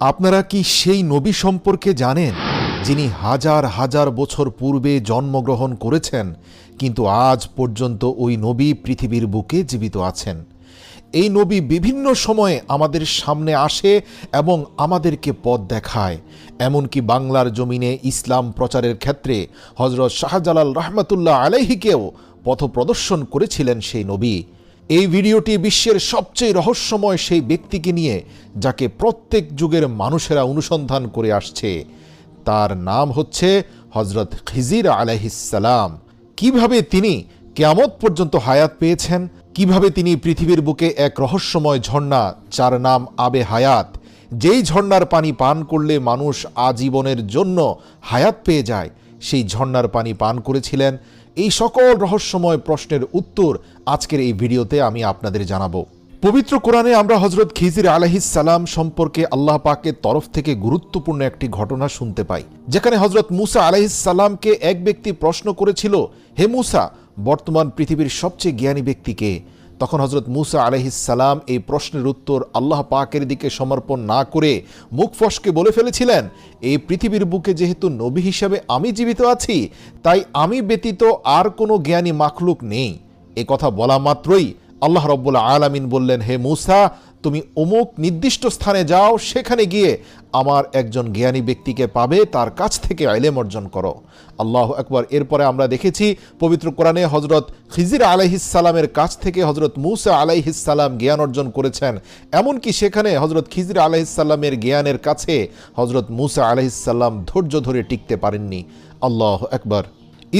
আপনারা কি সেই নবী সম্পর্কে জানেন যিনি হাজার হাজার বছর পূর্বে জন্মগ্রহণ করেছেন, কিন্তু আজ পর্যন্ত ওই নবী পৃথিবীর বুকে জীবিত আছেন? এই নবী বিভিন্ন সময়ে আমাদের সামনে আসে এবং আমাদেরকে পথ দেখায়। এমনকি বাংলার জমিনে ইসলাম প্রচারের ক্ষেত্রে হযরত শাহজালাল রহমতুল্লাহ আলাইহিকেও পথ প্রদর্শন করেছিলেন সেই নবী। এই ভিডিওটি বিশ্বের সবচেয়ে রহস্যময় সেই ব্যক্তিকে নিয়ে, যাকে প্রত্যেক যুগের মানুষেরা অনুসন্ধান করে আসছে। তার নাম হচ্ছে হযরত খিজির আলাইহিস সালাম। কিভাবে তিনি কিয়ামত পর্যন্ত হায়াত পেয়েছেন, কিভাবে তিনি পৃথিবীর বুকে এক রহস্যময় ঝর্ণা, যার নাম আবে হায়াত, যেই ঝর্ণার পানি পান করলে মানুষ আজীবনের জন্য হায়াত পেয়ে যায়, সেই ঝর্ণার পানি পান করেছিলেন। এই সকল রহস্যময় প্রশ্নের উত্তর আজকের এই ভিডিওতে আমি আপনাদের জানাবো। পবিত্র কোরআনে আমরা হযরত খিজির আলাইহিস সালাম সম্পর্কে আল্লাহ পাকের তরফ থেকে গুরুত্বপূর্ণ একটি ঘটনা শুনতে পাই, যেখানে হযরত মুসা আলাইহিস সালামকে এক ব্যক্তি প্রশ্ন করেছিল, হে মুসা, বর্তমান পৃথিবীর সবচেয়ে জ্ঞানী ব্যক্তি কে? তখন হযরত মুসা আলাইহিস সালাম এই প্রশ্নের উত্তর আল্লাহ পাকের দিকে সমর্পণ না করে মুখ ফসকে বলে ফেলেছিলেন, এই পৃথিবীর বুকে যেহেতু নবী হিসাবে আমি জীবিত আছি, তাই আমি ব্যতীত আর কোনো জ্ঞানী মাখলুক নেই। এ কথা বলা মাত্রই আল্লাহ রাব্বুল আলামিন বললেন, হে মুসা, তুমি অমুক নির্দিষ্ট স্থানে যাও, সেখানে গিয়ে আমার একজন জ্ঞানী ব্যক্তিকে পাবে, তার কাছ থেকে ইলম অর্জন করো। আল্লাহু আকবার। এরপরে আমরা দেখেছি পবিত্র কোরআনে হযরত খিজির আলাইহিস সালামের কাছ থেকে হযরত মুসা আলাইহিস সালাম জ্ঞান অর্জন করেছেন। এমনকি সেখানে হযরত খিজির আলাইহিস সালামের জ্ঞানের কাছে হযরত মুসা আলাইহিস সালাম ধৈর্য ধরে টিকতে পারেননি। আল্লাহু আকবার।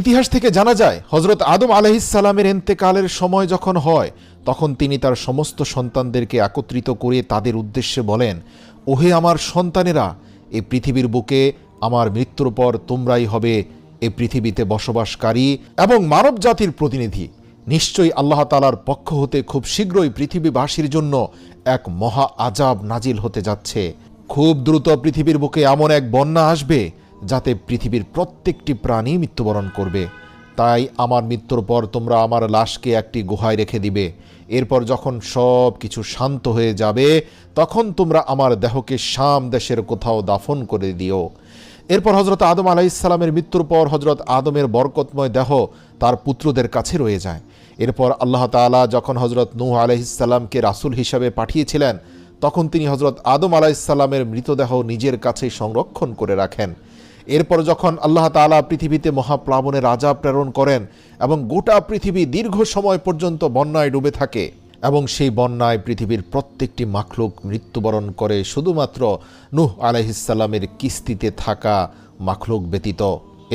ইতিহাস থেকে জানা যায় হযরত আদম আলাইহিস সালামের ইন্তেকালের সময় যখন হয়, তখন তিনি তার সমস্ত সন্তানদেরকে একত্রিত করে তাদের উদ্দেশ্যে বলেন, ওহে আমার সন্তানেরা, এই পৃথিবীর বুকে আমার মৃত্যুর পর তোমরাই হবে এই পৃথিবীতে বসবাসকারী এবং মানব জাতির প্রতিনিধি। নিশ্চয়ই আল্লাহ তাআলার পক্ষ হতে খুব শীঘ্রই পৃথিবীবাসীর জন্য এক মহা আযাব নাজিল হতে যাচ্ছে। খুব দ্রুত পৃথিবীর বুকে এমন এক বন্যা আসবে যাতে পৃথিবীর প্রত্যেকটি প্রাণী মৃত্যুবরণ করবে। তাই আমার মৃত্যুর পর তোমরা আমার লাশকে একটি গুহায় রেখে দিবে। এরপর যখন সব কিছু শান্ত হয়ে যাবে, তখন তোমরা আমার দেহকে শাম দেশের কোথাও দাফন করে দিও। এরপর হযরত আদম আলাইহিস সালামের মৃত্যুর পর হযরত আদমের বরকতময় দেহ তার পুত্রদের কাছে রয়ে যায়। এরপর আল্লাহ তাআলা যখন হযরত নূহ আলাইহিস সালামকে রাসূল হিসাবে পাঠিয়েছিলেন, তখন তিনি হযরত আদম আলাইহিস সালামের মৃতদেহ নিজের কাছে সংরক্ষণ করে রাখেন। এরপর যখন আল্লাহ তাআলা পৃথিবীতে মহাপ্লাবনের আযাব প্রেরণ করেন এবং গোটা পৃথিবী দীর্ঘ সময় পর্যন্ত বন্যায় ডুবে থাকে এবং সেই বন্যায় পৃথিবীর প্রত্যেকটি মাখলুক মৃত্যুবরণ করে, শুধুমাত্র নূহ আলাইহিস সালামের কিস্তিতে থাকা মাখলুক ব্যতীত।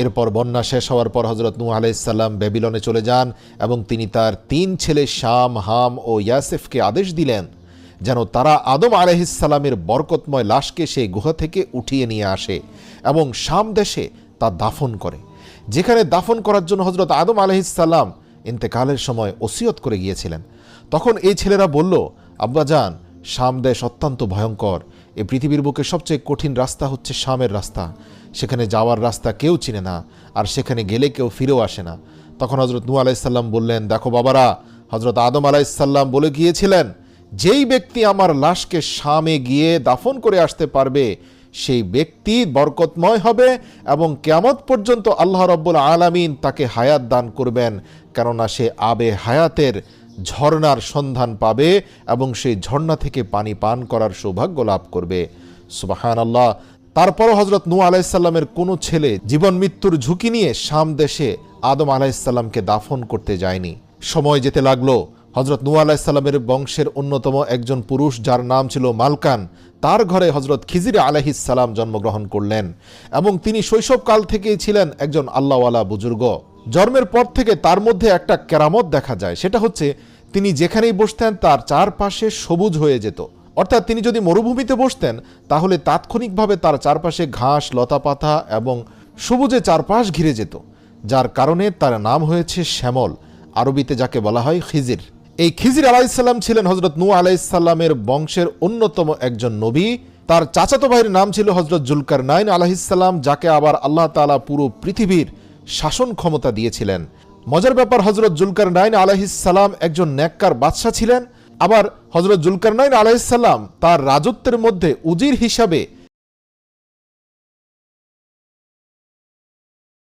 এরপর বন্যা শেষ হওয়ার পর হযরত নূহ আলাইহিস সালাম ব্যাবিলনে চলে যান এবং তিনি তার 3 ছেলে শাম, হাম ও ইয়াসেফকে আদেশ দিলেন যেন তারা আদম আলাইহিস সালামের বরকতময় লাশকে সেই গুহা থেকে উঠিয়ে নিয়ে আসে এবং শাম দেশে তা দাফন করে, যেখানে দাফন করার জন্য হযরত আদম আলাইহিস সালাম ইন্তেকালের সময় ওসিয়ত করে গিয়েছিলেন। তখন এই ছেলেরা বলল, আব্বাজান, শাম দেশ অত্যন্ত ভয়ঙ্কর। এই পৃথিবীর বুকে সবচেয়ে কঠিন রাস্তা হচ্ছে শামের রাস্তা। সেখানে যাওয়ার রাস্তা কেউ চিনে না, আর সেখানে গেলে কেউ ফিরেও আসে না। তখন হযরত নূহ আলাইহিস সালাম বললেন, দেখো বাবারা, হযরত আদম আলাইহিস সালাম বলে গিয়েছিলেন, যেই ব্যক্তি আমার লাশকে শামে গিয়ে দাফন করে আসতে পারবে, সেই ব্যক্তি বরকতময় হবে এবং কিয়ামত পর্যন্ত আল্লাহ রাব্বুল আলামিন তাকে হায়াত দান করবেন, কেননা সে আবে হায়াতের ঝর্ণার সন্ধান পাবে এবং সেই ঝর্ণা থেকে পানি পান করার সৌভাগ্য লাভ করবে। সুবহানাল্লাহ। তারপরও হযরত নূহ আলাইহিস সালামের কোনো ছেলে জীবন মৃত্যুর ঝুঁকি নিয়ে শাম দেশে আদম আলাইহিস সালামকে দাফন করতে যায়নি। সময় যেতে লাগলো। হযরত নূহ আলাইহিস সালামের বংশের অন্যতম একজন পুরুষ, যার নাম ছিল মালকান, তার ঘরে হযরত খিজির আলাইহিস সালাম জন্মগ্রহণ করলেন এবং তিনি শৈশবকাল থেকেই ছিলেন একজন আল্লাহওয়ালা বুজুর্গ। জন্মের পর থেকে তার মধ্যে একটা কেরামত দেখা যায়, সেটা হচ্ছে তিনি যেখানেই বসতেন তার চারপাশে সবুজ হয়ে যেত। অর্থাৎ তিনি যদি মরুভূমিতে বসতেন, তাহলে তাৎক্ষণিকভাবে তার চারপাশে ঘাস, লতাপাতা এবং সবুজে চারপাশ ঘিরে যেত, যার কারণে তার নাম হয়েছে শ্যামল, আরবিতে যাকে বলা হয় খিজির। এই খিজির আলাইহিস সালাম ছিলেন হযরত নূহ আলাইহিস সালামের বংশের অন্যতম একজন নবী। তার চাচাতো ভাইয়ের নাম ছিল হযরত জুলকারনাইন আলাইহিস সালাম, যাকে আবার আল্লাহ তাআলা পুরো পৃথিবীর শাসন ক্ষমতা দিয়েছিলেন। মজার ব্যাপার, হযরত জুলকারনাইন আলাইহিস সালাম একজন নেককার বাদশা ছিলেন। আবার হযরত জুলকারনাইন আলাইহিস সালাম তার রাজত্বের মধ্যে উজির হিসাবে